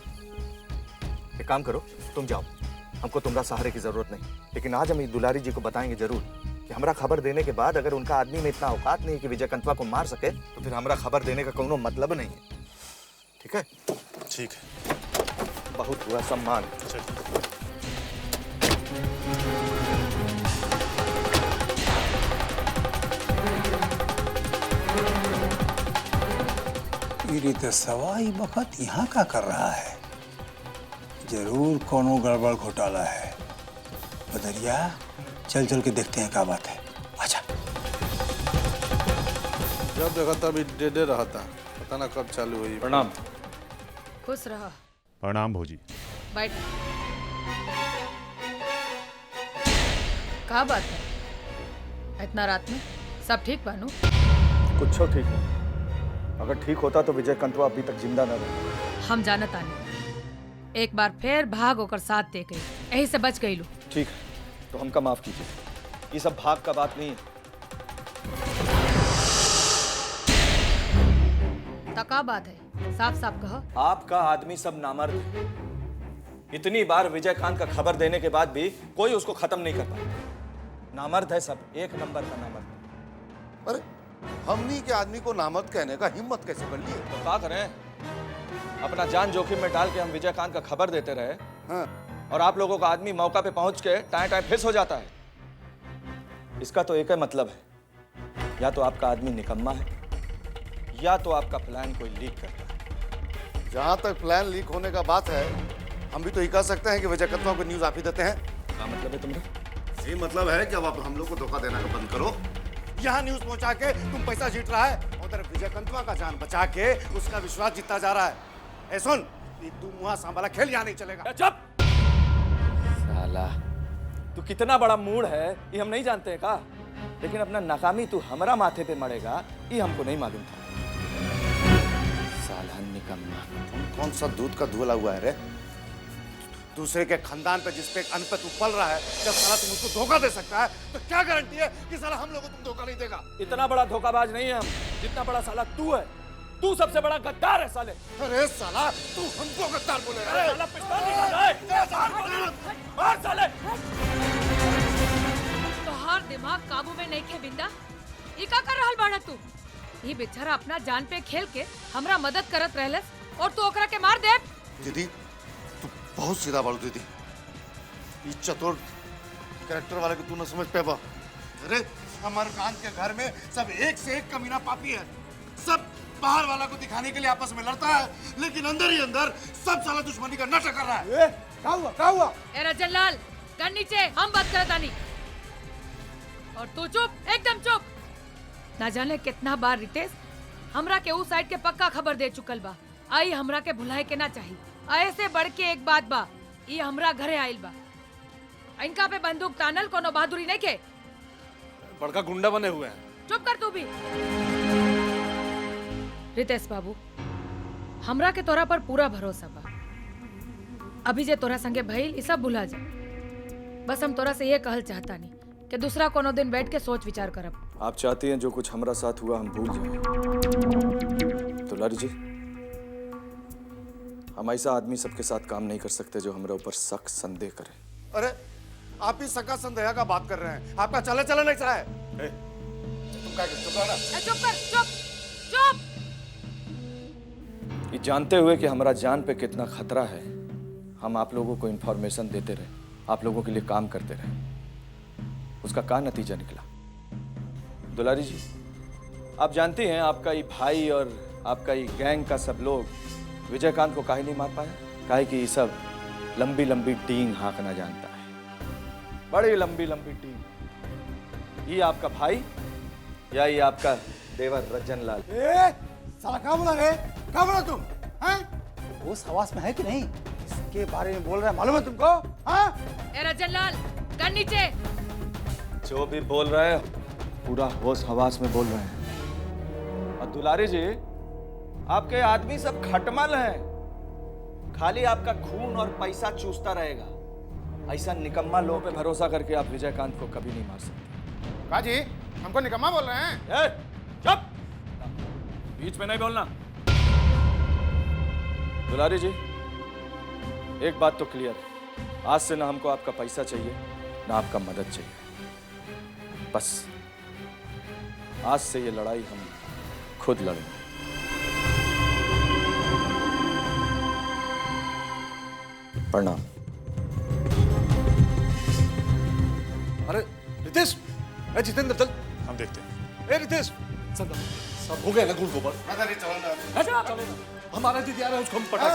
S14: एक काम करो, तुम जाओ, हमको तुम्हारा सहारे की जरूरत नहीं। लेकिन आज हम दुलारी जी को बताएंगे जरूर कि हमारा खबर देने के बाद अगर उनका आदमी में इतना औकात नहीं कि विजयकांतवा को मार सके तो फिर हमारा खबर देने का कोनो मतलब नहीं है। ठीक है?
S11: ठीक है।
S14: बहुत हुआ सम्मान।
S8: तो सवाई बखत यहाँ का कर रहा है, जरूर कोनो गड़बड़ घोटाला है। बदरिया, चल चल के देखते हैं क्या बात है। आजा।
S4: जब देखा तब डेडे रहा था, पता ना कब चालू हुई।
S14: प्रणाम।
S6: खुश रहा।
S11: प्रणाम भौजी।
S6: बैठ। क्या बात है इतना रात में? सब ठीक बानू?
S14: कुछ ठीक है। अगर ठीक होता तो विजयकांतवा अभी तक जिंदा न रहता।
S6: हम जानत आनी, एक बार फिर भाग होकर साथ दे गई, यही से बच गई लो।
S14: ठीक है, तो हमका माफ कीजिए। ये सब भाग का बात नहीं है।
S6: तका बात है, साफ साफ कहो।
S14: आपका आदमी सब नामर्द है। इतनी बार विजयकांत का खबर देने के बाद भी कोई उसको खत्म नहीं कर पाया। नामर्द है सब, एक नंबर का नामर्द।
S7: अरे हमनी के आदमी को नामर्द कहने का हिम्मत कैसे कर लिए?
S14: तो क्या करें, अपना जान जोखिम में डाल के हम विजयकांत का खबर देते रहे।
S7: हाँ।
S14: और आप लोगों का आदमी मौका पे पहुंच के टाए टाए फिस हो जाता है। इसका तो एक ही मतलब है, या तो आपका आदमी निकम्मा है या तो आपका प्लान कोई लीक करता है।
S7: जहां तक प्लान लीक होने का बात है, हम भी तो ये कह सकते हैं कि विजयकांतवा को न्यूज आप ही देते हैं।
S14: क्या मतलब है तुम्हारा?
S7: ये मतलब है कि अब आप हम लोग को धोखा देना का बंद करो। यहाँ न्यूज पहुंचा के तुम पैसा जीत रहा है, उधर विजयकांतवा का जान बचा के उसका विश्वास जीतता जा रहा है। ए सुन, ये तू मुँह सांभाला खेल यहाँ नहीं चलेगा।
S14: चुप साला, तू कितना बड़ा मूड है ये हम नहीं जानते हैं का? लेकिन अपना नाकामी तू हमारा माथे पे मरेगा ये हमको नहीं मालूम था। साला निकम्मा।
S7: कौन सा दूध का धुला हुआ है रे? दूसरे के खानदान पे जिसपे एक अन्न पे तू पल रहा है, जब साला तुम उसको धोखा दे सकता है तो क्या गारंटी है कि साला हम लोगों को तुम धोखा नहीं देगा?
S14: इतना बड़ा धोखाबाज नहीं है हम, जितना बड़ा साला तू है। तू सबसे बड़ा गद्दार है साले।
S7: अरे साला, तू हमको गद्दार बोलेगा?
S14: अरे साला पिस्तौल निकाल दे। मार साले।
S6: तोहार दिमाग काबू में नहीं खे बिंदा? ई का कर रहल बाड़ा तू? ये बेचारा अपना जान पे खेल के हमरा मदद करत रहले और तू ओकरा के मार दे।
S7: दीदी, तू बहुत सीधा बाड़ू दीदी। ये चतुर कैरेक्टर वाले को तू न समझ पेबा। अरे अमरकांत के घर में सब एक से एक कमीना पापी है। सब बाहर वाला को दिखाने के लिए आपस में लड़ता है, लेकिन अंदर ही अंदर सब साला दुश्मनी का नशा कर रहा है।
S9: क्या हुआ? क्या हुआ?
S6: ए रजन लाल, गन नीचे, हम बात करत आनी। और तू चुप, एकदम चुप। ना जाने कितना बार रितेश हमरा के उस साइड के पक्का खबर दे चुकल बा। आई हमरा के भुलाए के ना चाहिए। ऐसे बढ़ के एक बात बा, ये हमरा घरे आइल बा। इनका पे बंदूक तानल कोनो बहादुरी नहीं के।
S4: बड़का गुंडा बने हुए हैं।
S6: चुप कर तू भी। रितेश बाबू, हमरा के तोरा पर पूरा भरोसा बा। अभी जे तोरा संगे भइल ई सब भुला जा। बस हम तोरा से ये कहल चाहता नहीं कि दूसरा कोनो दिन बैठ के सोच विचार करब।
S14: आप चाहती हैं जो कुछ हमारा साथ हुआ हम भूल जाएं। दुलारी जी, हम ऐसा आदमी सबके साथ काम नहीं कर सकते जो हमारे ऊपर शक संदेह करे।
S12: अरे आप ही सका संदेह का बात कर रहे हैं, आपका चले चलन ऐसा है। तुम क्या चुप रहो ना।
S6: चुप कर, चुप चुप।
S14: ये जानते हुए कि हमारा जान पे कितना खतरा है, हम आप लोगों को इंफॉर्मेशन देते रहे, आप लोगों के लिए काम करते रहे। उसका क्या नतीजा निकला? दुलारी जी, आप जानते हैं आपका ये भाई और आपका ये गैंग का सब लोग विजयकांत को काहे नहीं मार पाया? काहे कि ये सब लंबी लंबी टींग हाँकना जानता है, बड़ी लंबी लंबी टींग। ये आपका भाई या ये आपका देवर रजन लाल?
S9: साला क्या बोला रे? क्या बोला तुम? हैं? वो हवास में है कि नहीं? इसके बारे में बोल रहा है, मालूम है तुमको? हाँ?
S6: ए रजन लाल, कर नीचे।
S14: जो भी बोल रहे हैं पूरा होश हवास में बोल रहे हैं। और दुलारी जी, आपके आदमी सब खटमल हैं, खाली आपका खून और पैसा चूसता रहेगा। ऐसा निकम्मा लोगों पे भरोसा करके आप विजयकांत को कभी नहीं मार सकते।
S10: काजी, हमको निकम्मा बोल रहे हैं?
S14: चुप! बीच में नहीं बोलना। दुलारी जी, एक बात तो क्लियर है, आज से ना हमको आपका पैसा चाहिए ना आपका मदद चाहिए। बस आज से ये लड़ाई हम खुद लड़ेंगे। प्रणाम।
S12: अरे रितेश, ए जितेंद्र चल,
S11: हम देखते हैं।
S12: ए रितेश, सब सब हो गया ना गुड़ गोबर। हमारा दीदी आ रहा है, उसको हम पटा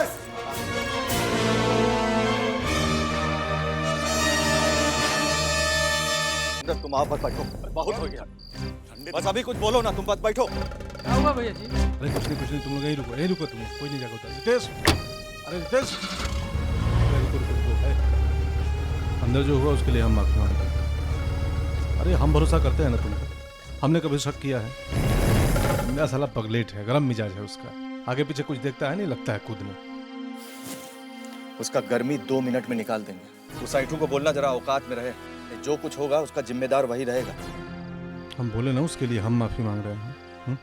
S14: तुम आप मत बैठो, बहुत हो गया। बस अभी कुछ बोलो ना, तुम मत बैठो।
S15: क्या हुआ भैया जी? अरे कुछ नहीं, तुम लोग यहीं रुको तुम, कोई नहीं जाएगा। रितेश, अरे रितेश, रुको। अंदर जो हुआ उसके लिए हम माफी मांगते हैं। अरे हम भरोसा करते हैं ना तुमको, हमने कभी शक किया है? मेरा साला पगलेट है, गरम मिजाज है उसका, आगे पीछे कुछ देखता है नहीं, लगता है कूदने।
S14: उसका गर्मी 2 मिनट में निकाल देंगे। उस ऐठू को बोलना जरा औकात में रहे, जो कुछ होगा उसका जिम्मेदार वही रहेगा।
S15: हम बोले ना, उसके लिए हम माफी मांग रहे हैं।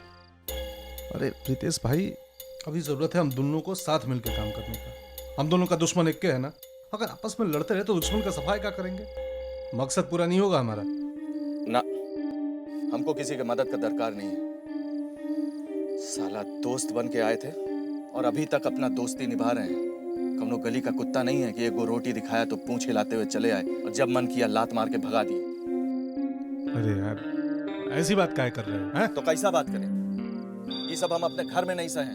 S15: अरे प्रीतेश भाई, अभी जरूरत है हम दोनों को साथ मिलकर काम करने का। हम दोनों का दुश्मन एक के है ना, अगर आपस में लड़ते रहे तो दुश्मन का सफाई क्या करेंगे? मकसद पूरा नहीं होगा हमारा।
S14: ना, हमको किसी की मदद का दरकार नहीं है। साला दोस्त बन के आए थे और अभी तक अपना दोस्ती निभा रहे हैं। कमनो गली का कुत्ता नहीं है कि एक वो रोटी दिखाया तो पूंछ हिलाते हुए चले आए और जब मन किया लात मार के भगा दिए।
S15: अरे यार, ऐसी बात काहे कर रहे हैं?
S14: तो कैसा बात करें? ये सब हम अपने घर में नहीं सहे,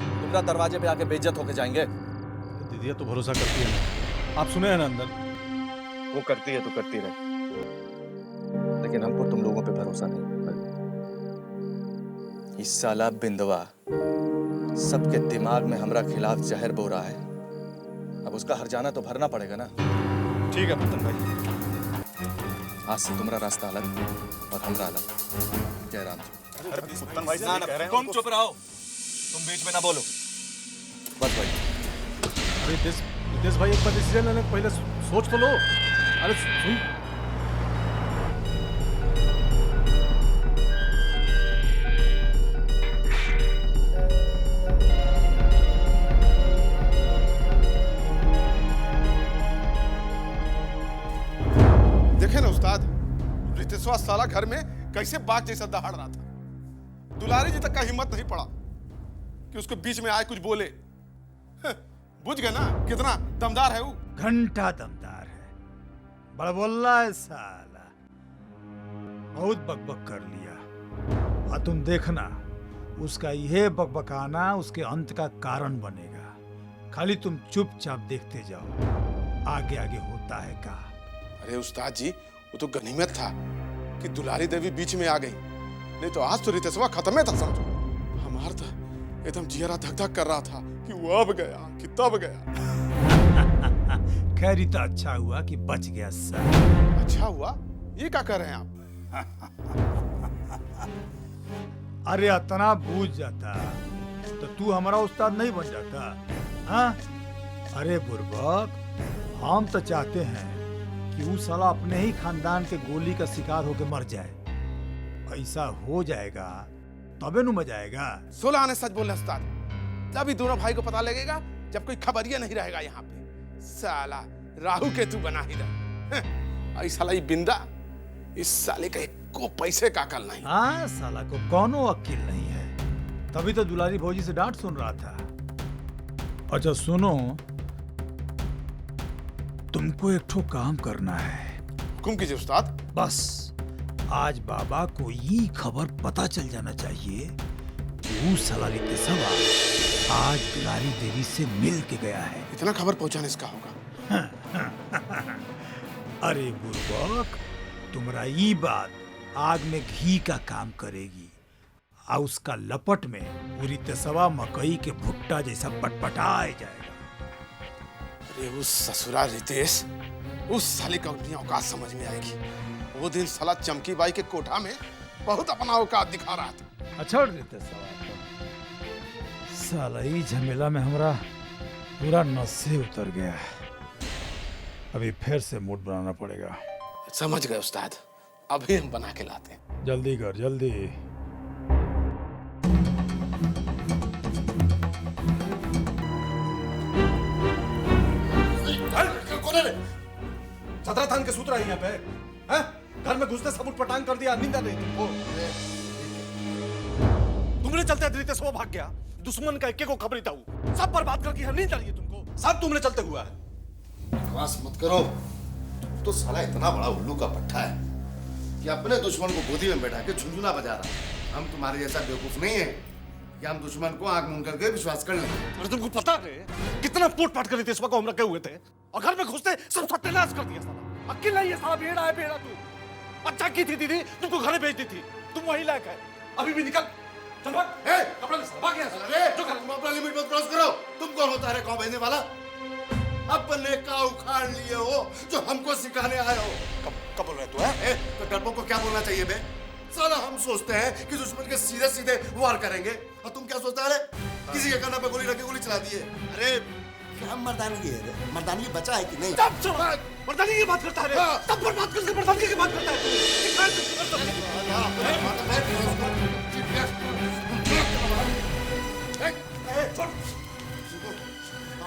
S14: तुम्हारा दरवाजे पे आके बेइज्जत होके जाएंगे।
S15: दीदी तो भरोसा करती है ना, आप सुने हैं ना अंदर।
S14: वो करती है तो करती रहे, लेकिन हमको तुम लोगों पे भरोसा नहीं। इस साला बिंदवा सबके दिमाग में हमरा खिलाफ जहर बो रहा है, अब उसका हर्जाना तो भरना पड़ेगा ना।
S11: ठीक है पुतन भाई,
S14: आज से तुम्हारा रास्ता अलग और हमरा अलग। जय राम जी।
S11: अरे पुतन भाई
S14: ना,
S11: कह रहे हैं,
S14: तुम चुप रहो, तुम बीच में ना बोलो। बस भाई।
S15: अरे रितेश भाई, एक बार डिसीजन लेने से पहले सोच तो लो। अरे सुन,
S10: देखे ना उस्ताद, रितेशवा साला घर में कैसे बाघ जैसा दहाड़ रहा था। दुलारी जी तक का हिम्मत नहीं पड़ा कि उसको बीच में आए कुछ बोले। बुझ गए ना कितना दमदार है वो।
S8: घंटा दमदार है, बड़बोल्ला है साला, बहुत बकबक कर लिया। और तुम देखना, उसका यह बकबकाना उसके अंत का कारण बनेगा। खाली तुम चुपचाप देखते जाओ, आगे आगे होता है क्या।
S10: अरे उस्ताद जी, वो तो गनीमत था कि दुलारी देवी बीच में आ गई, नहीं तो आज तो रितेशवा खत्म था समझो। हमारा तो एकदम जियरा धक धक कर रहा था कि वो अब गया कि तब गया।
S8: खैर, तो अच्छा हुआ कि बच गया सर।
S10: अच्छा हुआ? ये क्या कर रहे हैं आप?
S8: अरे इतना बूझ जाता तो तू हमारा उस्ताद नहीं बन जाता। हाँ? अरे बुर्बक, हम तो चाहते हैं कि कि वो साला अपने ही खानदान के गोली का शिकार होकर मर जाए। ऐसा हो जाएगा तबे नु मजा आएगा।
S10: सोलह ने सच बोले उस्ताद, जब ही दोनों भाई को पता लगेगा जब कोई खबरिया नहीं रहेगा यहाँ पे। साला राहु केतु बना ही रहा। ऐसा साला ये बिंदा, इस साले का एक को पैसे का अकल नहीं।
S8: हाँ, साला को कौनो अक्ल नहीं है, तभी तो दुलारी भौजी से डांट सुन रहा था। अच्छा सुनो, तुमको एक ठो काम करना है।
S10: हुकुम कीजिए उस्ताद।
S8: बस आज बाबा को ये खबर पता चल जाना चाहिए कि वो साला रितेशवा आज दुलारी देवी से मिल के गया है।
S10: इतना खबर पहुंचाने इसका होगा।
S8: अरे बुर्बक, तुम्हारा ये बात आग में घी का काम करेगी। आ उसका लपट में वो रितेशवा मकई के भुट्टा जैसा पटपटाए जाएगा।
S10: अरे उस ससुरा रितेश, उस साले का अपनी औकात समझ में आएगी। वो दिन साला चमकी बाई के कोठा में बहुत अपना औकात दिखा रहा था।
S8: अच्छा रितेशवा, साला ही झमेला में हमारा पूरा नस से उतर गया। अभी फिर से मूड बनाना पड़ेगा।
S10: समझ गए उस्ताद, अभी हम बना के लाते हैं।
S8: जल्दी कर, जल्दी।
S9: सत्रह थान के सूत्र है यहाँ पे, हैं? घर में घुसते सबूत पटांग कर दिया, निंदा नहीं तुमको। तुमने चलते रितेशवा भाग गया, दुश्मन का एक को खबर ही था, सब बर्बाद करके हम नहीं चाहिए तुमको, सब तुमने चलते हुआ है।
S12: बकवास मत करो, तो साला इतना बड़ा उल्लू का पट्टा है कि अपने दुश्मन को गोदी में बैठा के झुंझुना बजा रहा है। हम तुम्हारे जैसा बेवकूफ नहीं है कि हम दुश्मन को आंख मूंद करके विश्वास कर लेंगे।
S9: अरे तुमको पता है कितना पोट पाट कर रितेशवा को हम रखे हुए थे, और घर में घुसते सब सत्यानाश कर दिया। साला अकेला नहीं है, साला भेड़ा है, भेड़ा तू। अच्छा की थी दीदी, तुमको घर भेज दी थी, तुम वही लायक है। अभी भी निकल, चल भाग। कपड़ा भाग गया।
S12: तुम अपना लिमिट मत क्रॉस करो। तुम कौन होता है गाँव भेजने वाला? अपने का उखाड़ लिए हो जो हमको सिखाने आए हो।
S9: कब बोल रहे तू है?
S12: तो डरपोक को क्या बोलना चाहिए बे? साला हम सोचते हैं कि दुश्मन के सीधे सीधे वार करेंगे, और तुम क्या सोचता है? किसी के कान पे गोली रखी, गोली चला दिए। अरे क्या मर्दानगी है? मर्दानगी बचा है कि नहीं?
S9: मर्दानगी की बात करता है, तब पर बात करके मर्दानगी की बात करता है।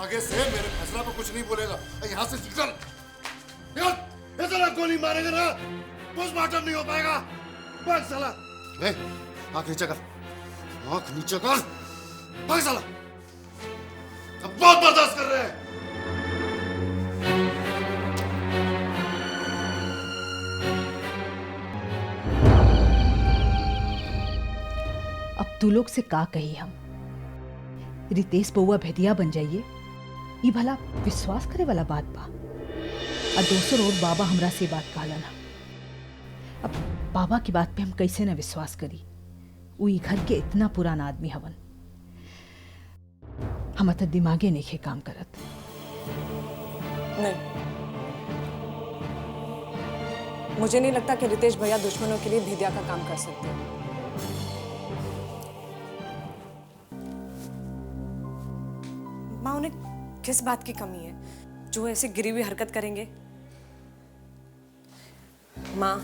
S12: आगे से मेरे फैसला पर कुछ नहीं बोलेगा, यहाँ से निकल। यार इतना गोली मारेगा ना, पोस्टमार्टम नहीं हो पाएगा। भाग साला। आँख नीचे कर, आँख नीचे कर, भाग साला। अब बहुत बर्दाश्त कर रहे हैं।
S13: अब तू लोग से का कही हम? रितेश बउआ भेदिया बन जाइए, ये भला विश्वास करे वाला बात बा। और दोसर और बाबा हमरा से बात कहला ना, अब बाबा की बात पे हम कैसे ना विश्वास करी? वो ई घर के इतना पुराना आदमी हवन, हम तो दिमागे नहीं काम करत।
S3: नहीं, मुझे नहीं लगता कि रितेश भैया दुश्मनों के लिए भेदिया का काम कर सकते हैं। माँ, उन्हें किस बात की कमी है जो ऐसे गिरी हुई हरकत करेंगे? माँ,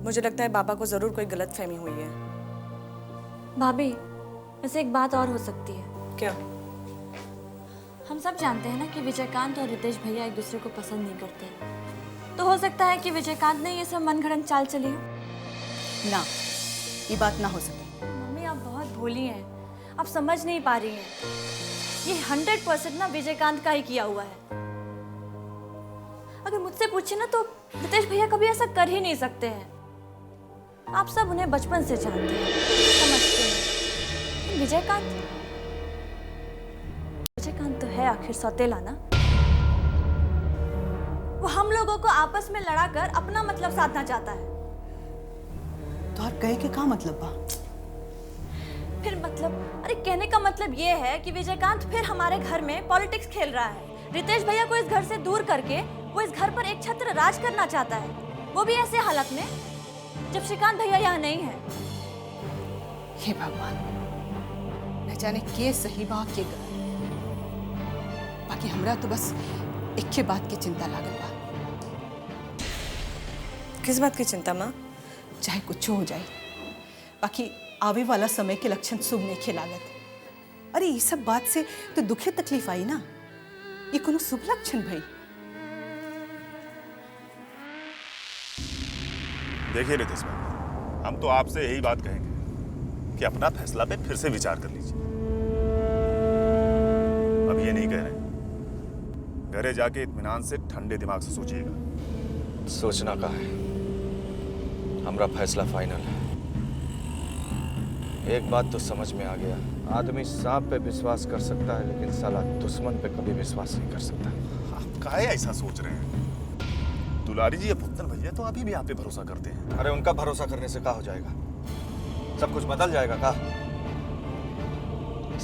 S3: मुझे लगता है बाबा को जरूर कोई गलतफहमी हुई है।
S1: भाभी, वैसे एक बात और हो सकती है।
S3: क्या?
S1: हम सब जानते हैं ना कि विजयकांत और रितेश भैया एक दूसरे को पसंद नहीं करते, तो हो सकता है कि विजयकांत ने ये सब मनगढ़ंत चाल चली हो।
S13: ना, ये बात ना हो सके।
S1: मम्मी, आप बहुत भोली हैं, आप समझ नहीं पा रही हैं। ये 100% ना विजयकांत का ही किया हुआ है। अगर मुझसे पूछे ना तो रितेश भैया कभी ऐसा कर ही नहीं सकते हैं। आप सब उन्हें बचपन से जानते हैं, समझते हैं। विजयकांत तो है आखिर सौतेला ना। वो हम लोगों को आपस में लड़ाकर अपना मतलब साधना चाहता है।
S13: तो आप कहे के का मतलब बा?
S1: फिर मतलब, अरे कहने का मतलब ये है कि विजयकांत फिर हमारे घर में पॉलिटिक्स खेल रहा है। रितेश भैया को इस घर से दूर करके वो इस घर पर एक छत्र राज करना चाहता है, वो भी ऐसे हालत में जब श्रीकांत भैया यहाँ नहीं है।
S13: हे भगवान, न जाने के सही बा के गलत। बाकी हमरा तो बस एक बात की चिंता लागल बा
S3: किस बात की चिंता माँ?
S13: चाहे कुछ हो जाए, बाकी आवे वाला समय के लक्षण शुभ नहीं खिलागत। अरे ये सब बात से तो दुखे तकलीफ आई ना, ये कोनो शुभ लक्षण भाई।
S11: देखिए रितेश भाई, हम तो आपसे यही बात कहेंगे कि अपना फैसला पे फिर से विचार कर लीजिए। अब ये नहीं कह रहे, घरे जाके इत्मीनान से ठंडे दिमाग से सोचिएगा।
S14: सोचना का है, हमारा फैसला फाइनल है। एक बात तो समझ में आ गया, आदमी सांप पे विश्वास कर सकता है लेकिन साला दुश्मन पे कभी विश्वास नहीं कर सकता।
S11: आप काहे ऐसा सोच रहे हैं? दुलारी जी या पुत्तन भैया तो अभी भी आप पे भरोसा करते हैं।
S14: अरे उनका भरोसा करने से क्या हो जाएगा? सब कुछ बदल जाएगा का?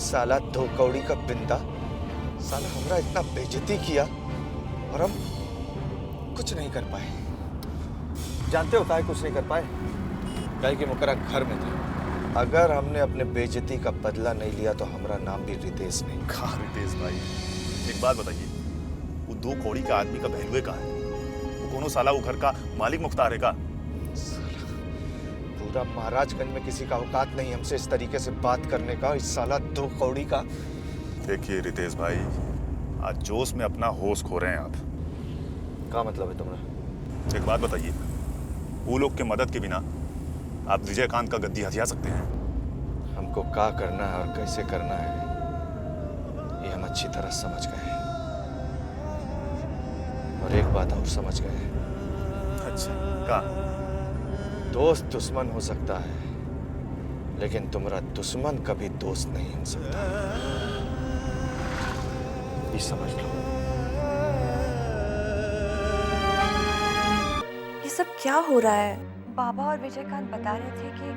S14: साला दो कौड़ी का बिंदा साला हमरा इतना बेइज्जती किया और हम कुछ नहीं कर पाए। जानते हो काहे कुछ नहीं कर पाए? काहे कि मुकरा घर में थे। अगर हमने अपने बेइज्जती का बदला नहीं लिया तो हमारा नाम भी रितेश नहीं।
S11: कहा रितेश भाई, एक बात बताइए, वो दो कौड़ी का आदमी का बहलुए कहाँ है? वो कोनो साला वो घर का मालिक मुख्तार है का?
S14: पूरा महाराजगंज में किसी का औकात नहीं हमसे इस तरीके से बात करने का। इस साला दो कौड़ी का।
S11: देखिए रितेश भाई, आज जोश में अपना होश खो रहे हैं आप।
S14: क्या मतलब है तुम्हारा?
S11: एक बात बताइए, वो लोग के मदद के बिना आप विजयकांत का गद्दी हथिया सकते हैं?
S14: हमको क्या करना है और कैसे करना है ये हम अच्छी तरह समझ गए हैं। और एक बात और समझ गए हैं।
S11: अच्छा, क्या?
S14: दोस्त दुश्मन हो सकता है लेकिन तुम्हारा दुश्मन कभी दोस्त नहीं हो सकता। ये समझ लो।
S1: ये सब क्या हो रहा है? बाबा और विजयकांत बता रहे थे कि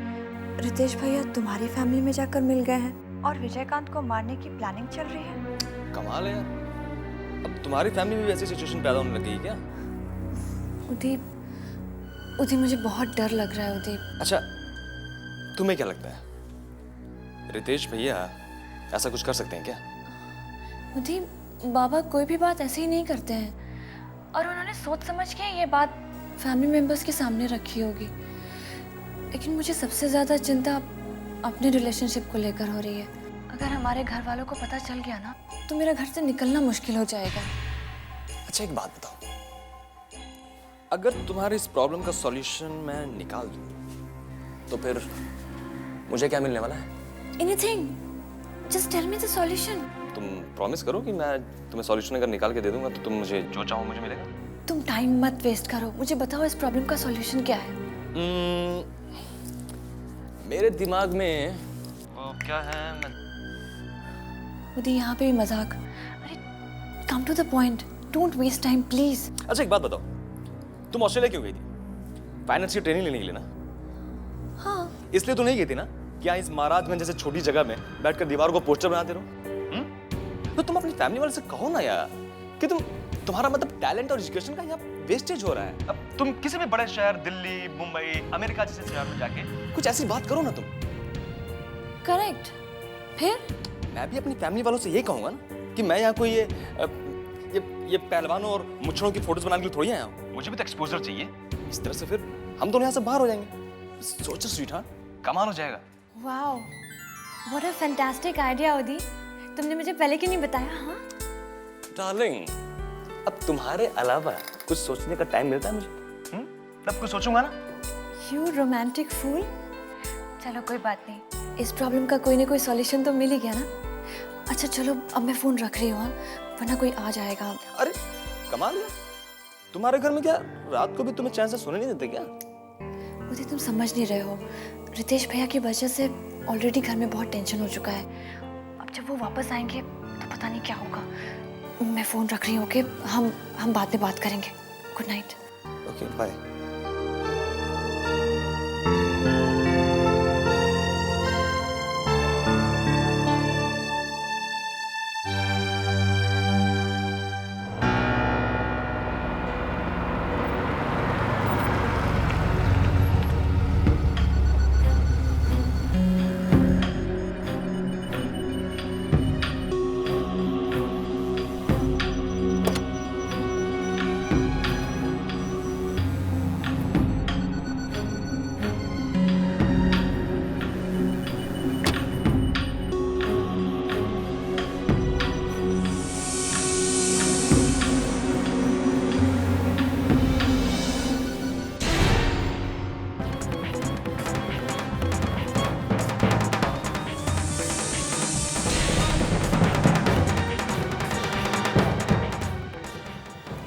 S1: रितेश भैया तुम्हारी फैमिली में जाकर मिल गए हैं और विजयकांत को मारने की प्लानिंग चल रही है।
S2: कमाल है यार, अब तुम्हारी फैमिली में भी ऐसी सिचुएशन पैदा होने लगी है क्या?
S1: उदी मुझे बहुत डर लग रहा है उदी।
S2: अच्छा, तुम्हें क्या लगता है रितेश भैया ऐसा कुछ कर सकते हैं क्या?
S1: उदी, बाबा कोई भी बात ऐसे ही नहीं करते हैं और उन्होंने सोच समझ के ये बात फैमिली मेंबर्स के सामने रखी होगी। लेकिन मुझे सबसे ज़्यादा चिंता अपने रिलेशनशिप को लेकर हो रही है। अगर हमारे घर वालों को पता चल गया ना तो मेरा घर से निकलना मुश्किल हो जाएगा।
S2: अच्छा एक बात बताओ, अगर तुम्हारी इस प्रॉब्लम का सॉल्यूशन मैं निकाल दूं तो फिर मुझे क्या मिलने वाला है?
S1: Anything, just tell me the solution.
S2: तुम प्रॉमिस करो कि मैं तुम्हें सॉल्यूशन अगर निकाल के दे दूंगा तो तुम मुझे जो चाहो मुझे मिलेगा।
S1: तुम टाइम मत वेस्ट करो, मुझे बताओ इस प्रॉब्लम का सॉल्यूशन क्या है?
S2: मेरे दिमाग में वो क्या है, मैं
S1: उदी यहाँ पे भी मजाक। अरे come to the point, don't waste time please.
S2: अच्छा एक बात बताओ, तुम ऑस्ट्रेलिया क्यों गई थी? फाइनेंस की ट्रेनिंग लेने के लिए ना?
S1: हाँ।
S2: इसलिए तो नहीं गई थी ना क्या इस महाराजगंज जैसे छोटी जगह में बैठकर दीवार को पोस्टर बनाते रहो? तो तुम अपनी फैमिली वाले से कहो ना यार कि तुम्हारा मतलब टैलेंट और एजुकेशन का यहाँ वेस्टेज हो रहा है। अब तुम किसी भी बड़े शहर, दिल्ली, मुंबई, अमेरिका जैसे शहर में जाके कुछ ऐसी बात करो ना तुम।
S1: करेक्ट। फिर
S2: मैं भी अपनी फैमिली वालों से ये कहूंगा ना कि मैं यहाँ कोई ये पहलवानों और मुच्छड़ों की फोटोज बनाने के लिए थोड़ी आया हूँ। मुझे भी तो एक्सपोजर चाहिए। इस तरह से फिर हम दोनों यहाँ से बाहर हो जाएंगे। सोचो स्वीटहार्ट, कमाल हो जाएगा।
S1: Wow, what a fantastic idea उदी। तुमने मुझे पहले क्यों नहीं बताया? हाँ
S2: डार्लिंग, अब तुम्हारे अलावा कुछ सोचने का टाइम मिलता है मुझे? तब कुछ सोचूंगा ना।
S1: यू रोमांटिक फूल। चलो कोई बात नहीं, इस प्रॉब्लम का कोई ना कोई सॉल्यूशन तो मिल ही गया ना। अच्छा चलो अब मैं फोन रख रही हूँ, वरना कोई आ जाएगा।
S2: अरे कमाल है, तुम्हारे घर में क्या रात को भी तुम्हें चैन से सोने नहीं देते क्या?
S1: उदी तुम समझ नहीं रहे हो, रितेश भैया की वजह से ऑलरेडी घर में बहुत टेंशन हो चुका है। अब जब वो वापस आएंगे तो पता नहीं क्या होगा। मैं फोन रख रही हूँ कि हम बाद में बात करेंगे। Good night.
S14: Okay bye.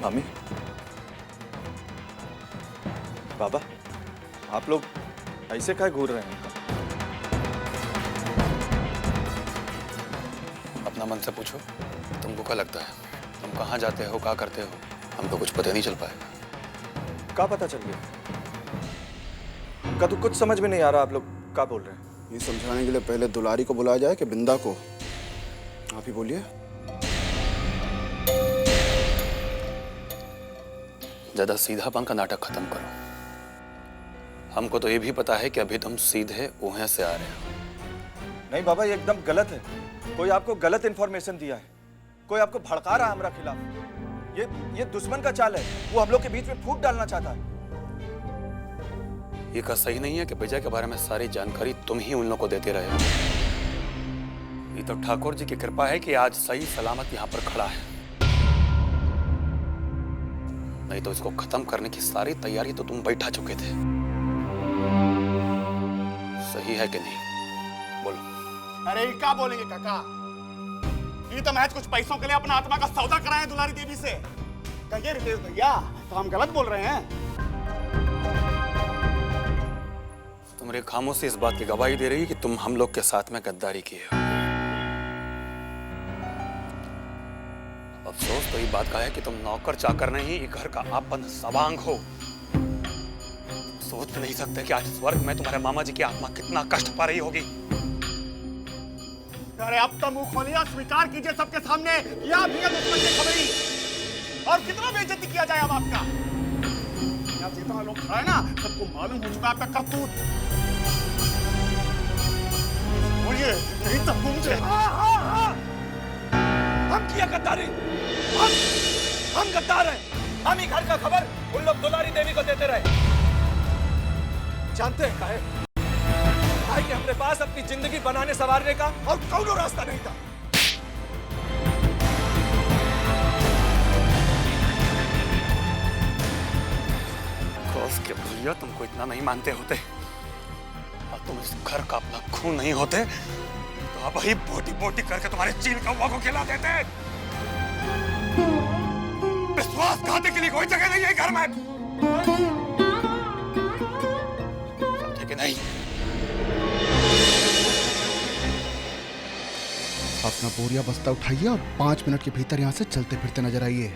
S14: मामी, बाबा, आप लोग ऐसे काहे घूर रहे हैं?
S5: अपना मन से पूछो, तुमको क्या लगता है? तुम कहाँ जाते हो, क्या करते हो? हमको कुछ पता नहीं चल पाएगा।
S14: क्या पता चल गया? हमका तो कुछ समझ में नहीं आ रहा, आप लोग क्या बोल रहे हैं?
S4: ये समझाने के लिए पहले दुलारी को बुलाया जाए कि बिंदा को? आप ही बोलिए।
S5: ज्यादा सीधापन का नाटक खत्म करो। हमको तो ये भी पता है कि अभी तुम सीधे वहां से आ रहे हो।
S14: नहीं बाबा, ये एकदम गलत है। कोई आपको गलत इंफॉर्मेशन दिया है, कोई आपको भड़का रहा है हमारा खिलाफ। ये दुश्मन का चाल है, वो हम लोग के बीच में फूट डालना चाहता है।
S5: ये का सही नहीं है कि विजय के बारे में सारी जानकारी तुम ही उन लोगों को देते रहे हो। ये तो ठाकुर जी की कृपा है कि आज सही सलामत यहाँ पर खड़ा है, नहीं तो इसको खत्म करने की सारी तैयारी तो तुम बैठा चुके थे। सही है कि नहीं? बोलो।
S10: अरे ये क्या बोलेंगे काका? ये तो महज कुछ पैसों के लिए अपना आत्मा का सौदा कराए दुलारी देवी से। कहिए रितेश भैया, तो हम गलत बोल रहे हैं?
S5: तुम्हारे खामोशी इस बात की गवाही दे रही है कि तुम हम लोग के साथ में गद्दारी किए हो। अफसोस तो ये बात का है कि तुम नौकर चाकर नहीं, ये घर का आपन सवांग हो। सोच नहीं सकते कि आज स्वर्ग में तुम्हारे मामा जी की आत्मा कितना कष्ट पा रही होगी।
S10: अरे अब तो मुंह खोलिए, स्वीकार कीजिए सबके सामने, या भी दुश्मन की खबरी। और कितना बेइज्जती किया जाए अब आपका? यहाँ जितना लोग खड़ा है ना, सबको मालूम हो चुका आपका करतूत। बोलिए, नहीं तो मुझे।
S14: हम किया गद्दारी, हम गद्दार हैं। हम ही घर का खबर उन लोग दुलारी देवी को देते रहे। जानते हैं काहे? भाई कि हमारे पास अपनी जिंदगी बनाने संवारने का और कोई रास्ता नहीं था।
S5: क्रॉस के भैया तुमको इतना नहीं मानते होते और तुम इस घर का अपना खून नहीं होते तो अब ही बोटी बोटी करके तुम्हारे चील कौवा को खिला देते। विश्वासघाती के लिए कोई जगह नहीं है घर में, समझे कि नहीं?
S4: अपना बोरिया बस्ता उठाइए और 5 मिनट के भीतर यहाँ से चलते फिरते नजर आइए।